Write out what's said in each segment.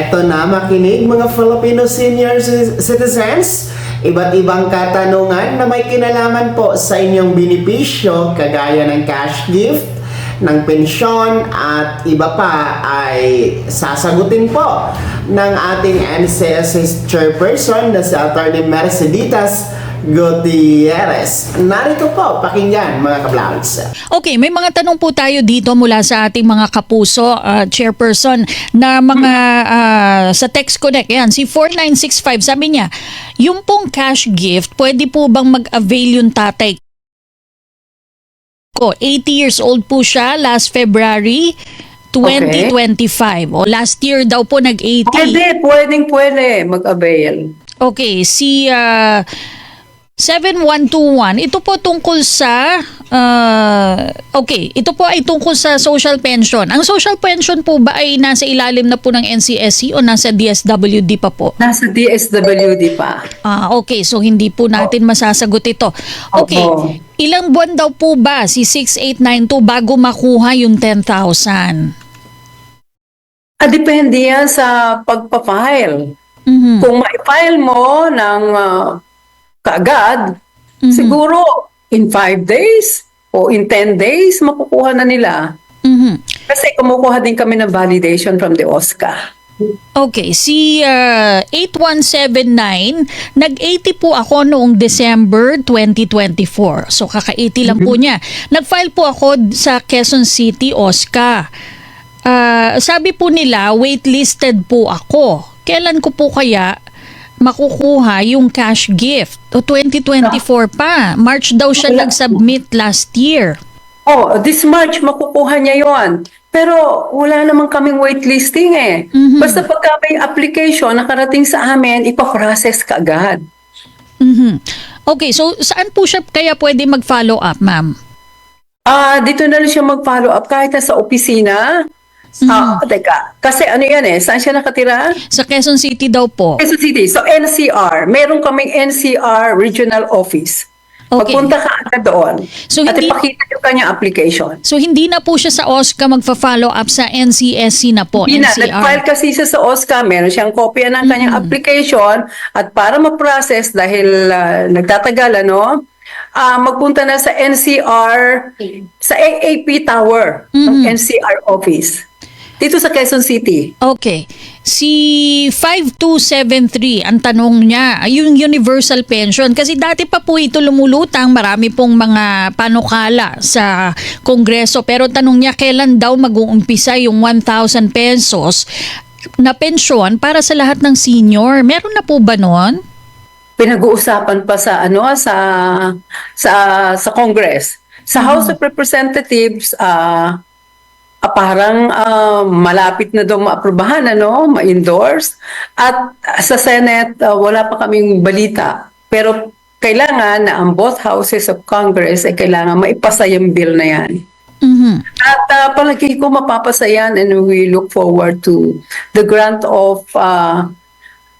Eto na, makinig mga Filipino senior citizens. Iba't ibang katanungan na may kinalaman po sa inyong benepisyo kagaya ng cash gift, ng pensyon at iba pa ay sasagutin po ng ating NCSS chairperson na si Atty. Merceditas Gutierrez. Narito po, pakinggan mga kablags. Okay, may mga tanong po tayo dito mula sa ating mga kapuso, chairperson, na mga sa Text Connect. Yan, si 4965, sabi niya, yung pong cash gift, pwede po bang mag-avail yung tatay ko? 80 years old po siya last February 2025. O last year daw po nag-80. Pwede mag-avail. Okay, si 7121, ito po tungkol sa ito po ay tungkol sa social pension. Ang social pension po ba ay nasa ilalim na po ng NCSC o nasa DSWD pa po? Nasa DSWD pa. Okay, so hindi po natin masasagot ito. Okay, ilang buwan daw po ba si 6892 bago makuha yung 10,000? Depende yan sa pagpa-file. Mhm. Kung ma-file mo ng kaagad, siguro in 5 days o in 10 days, makukuha na nila. Mhm. Kasi kumukuha din kami ng validation from the OSCA. Okay, si 8179, nag-80 po ako noong December 2024. So kaka-80 lang po niya. Nag-file po ako sa Quezon City, OSCA. Sabi po nila, waitlisted po ako. Kailan ko po kaya makukuha yung cash gift? O 2024 pa. March daw siya nag-submit last year. This March makukuha niya yon. Pero wala namang kaming waitlisting eh. Basta pagka may application nakarating sa amin, ipaprocess ka agad. Okay, so saan po siya kaya pwede mag-follow up, ma'am? Dito na rin siya mag-follow up kahit sa opisina. Teka, kasi ano yan eh, saan siya nakatira? Sa Quezon City daw po. Quezon City, so NCR. Meron kaming NCR Regional Office. Okay. Magpunta ka agad doon So, at hindi- ipakita yung kanyang application. So hindi na po siya sa OSCA magfa-follow up, sa NCSC na po, Hindi na, NCR. nag-file kasi siya sa OSCA, meron siyang kopya ng kanyang application at para ma-process dahil nagtatagal, magpunta na sa NCR, sa AAP Tower, ng NCR office. Dito sa Quezon City. Okay. Si 5273, ang tanong niya, yung universal pension. Kasi dati pa po ito lumulutang, marami pong mga panukala sa Kongreso. Pero tanong niya, kailan daw mag-uumpisa yung 1,000 pesos na pensyon para sa lahat ng senior? Meron na po ba nun? Pinag-uusapan pa sa sa Congress. Sa House of Representatives, parang malapit na daw maaprubahan, ma-endorse. At sa Senate, wala pa kaming balita. Pero kailangan na ang both houses of Congress ay kailangan maipasa yung bill na yan. At palagi ko mapapasa yan and we look forward to the grant of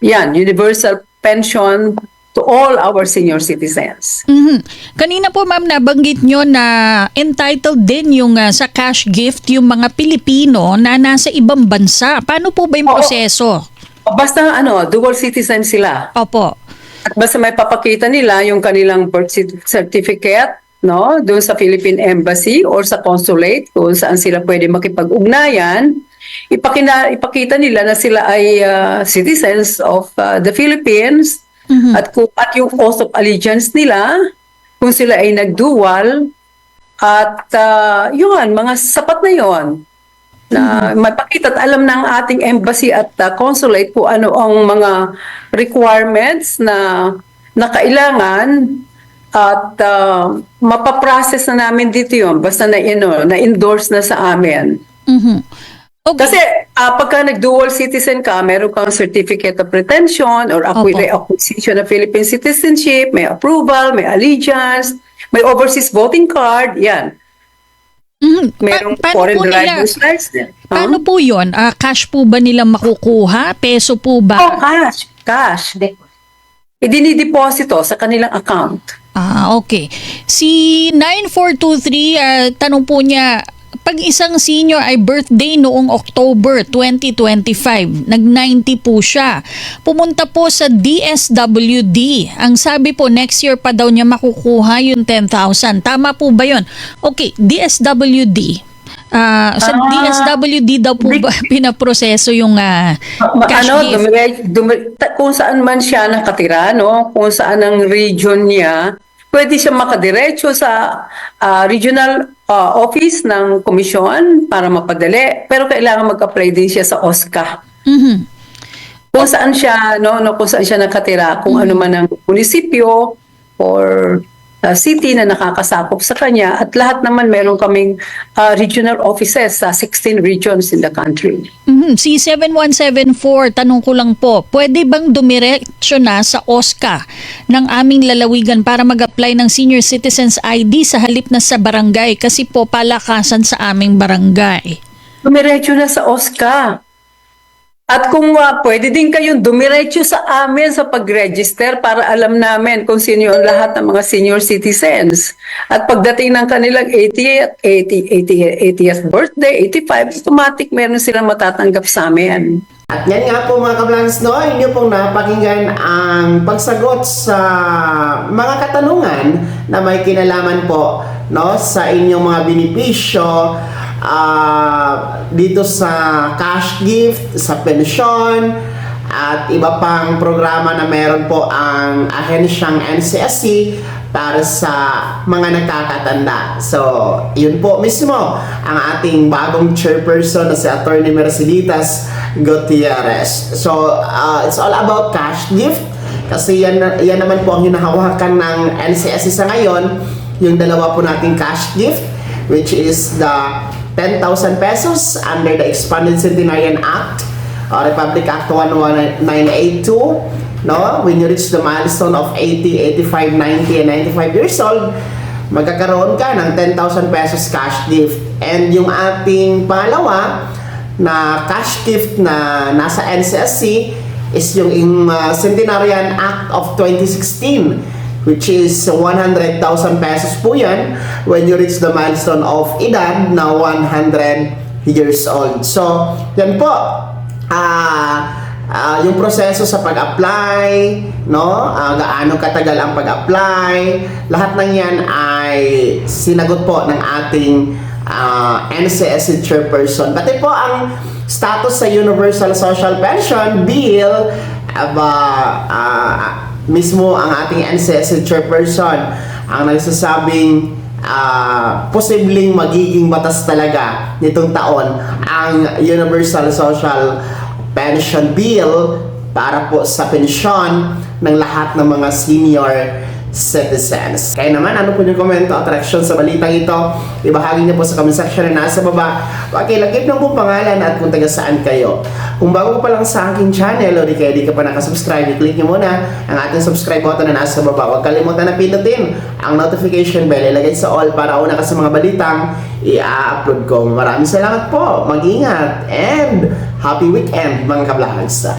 universal pension to all our senior citizens. Kanina po, ma'am, nabanggit nyo na entitled din yung sa cash gift yung mga Pilipino na nasa ibang bansa. Paano po ba yung proseso? Basta dual citizen sila. Opo. At basta may papakita nila yung kanilang birth certificate, doon sa Philippine Embassy or sa consulate kung saan sila pwede makipag-ugnayan. Ipakita nila na sila ay citizens of the Philippines. At yung oath of allegiance nila, kung sila ay nag-dual, at mga sapat na yon na mapakita at alam ng ating embassy at consulate kung ano ang mga requirements na kailangan at mapaprocess na namin dito yon basta na-endorse na sa amin. Okay. Kasi pagka nag-dual citizen ka, meron kang certificate of retention or acquisition of Philippine citizenship, may approval, may allegiance, may overseas voting card, yan. Merong foreign driver's license. Paano po yun? Cash po ba nila makukuha? Peso po ba? Cash. Idinideposito sa kanilang account. Okay. Si 9423, tanong po niya, pag isang senior ay birthday noong October 2025, nag-90 po siya. Pumunta po sa DSWD. Ang sabi po, next year pa daw niya makukuha yung 10,000. Tama po ba yun? Okay, DSWD. Sa DSWD daw po ba pinaproseso yung cash gift? Kung saan man siya nakatira, no? Kung saan ang region niya, pwede siya makadiretso sa regional office ng komisyon para mapadali. Pero kailangan mag-apply din siya sa OSCA. Mhm. Kung saan siya, kung saan siya nakatira, kung ano man ang munisipyo or city na nakakasakop sa kanya, at lahat naman meron kaming regional offices sa 16 regions in the country. Mhm. Si 7174, tanong ko lang po, pwede bang dumiretso na sa OSCA ng aming lalawigan para mag-apply ng Senior Citizens ID sa halip na sa barangay? Kasi po palakasan sa aming barangay. Dumiretso na sa OSCA. At kung pwede din kayong dumiretso sa amin sa pag-register para alam namin kung sino yung lahat ng mga senior citizens. At pagdating ng kanilang 80th birthday, 85, automatic meron silang matatanggap sa amin. At yan nga po mga kablans, no, inyo pong napakinggan ang pagsagot sa mga katanungan na may kinalaman po, no, sa inyong mga benepisyo dito sa cash gift, sa pensyon, at iba pang programa na meron po ang ahensyang NCSC para sa mga nagkakatanda. So, yun po mismo ang ating bagong chairperson na si Attorney Merceditas Gutierrez. So, it's all about cash gift kasi yan naman po ang hinahawakan ng NCSC sa ngayon, yung dalawa po nating cash gift, which is the 10,000 pesos under the Expanded Centenarian Act, Republic Act 11982, no? When you reach the milestone of 80, 85, 90, and 95 years old, magkakaroon ka ng 10,000 pesos cash gift. And yung ating pangalawa na cash gift na nasa NCSC is yung Centenarian Act of 2016, which is 100,000 pesos po yan when you reach the milestone of edad na 100 years old. So, yan po. Yung proseso sa pag-apply, no? Gaano katagal ang pag-apply, lahat ng yan ay sinagot po ng ating NCSC chairperson. Pati po ang status sa Universal Social Pension Bill, mismo ang ating NCSC chairperson ang nagsasabing posibleng magiging batas talaga nitong taon ang Universal Social Pension Bill para po sa pensyon ng lahat ng mga senior citizens. Kaya naman, ano po yung komento at reaksyon sa balitang ito? Ibahagi niyo po sa comment section na nasa baba. Pakilagip ng pong pangalan at kung taga saan kayo. Kung bago ka pa lang sa aking channel o di ka pa nakasubscribe, i-click niyo muna ang ating subscribe button na nasa baba. Huwag kalimutan na pindutin ang notification bell. Ilagay sa all para una ka sa mga balitang i-upload ko. Maraming salamat po. Mag-ingat and happy weekend mga kablahags.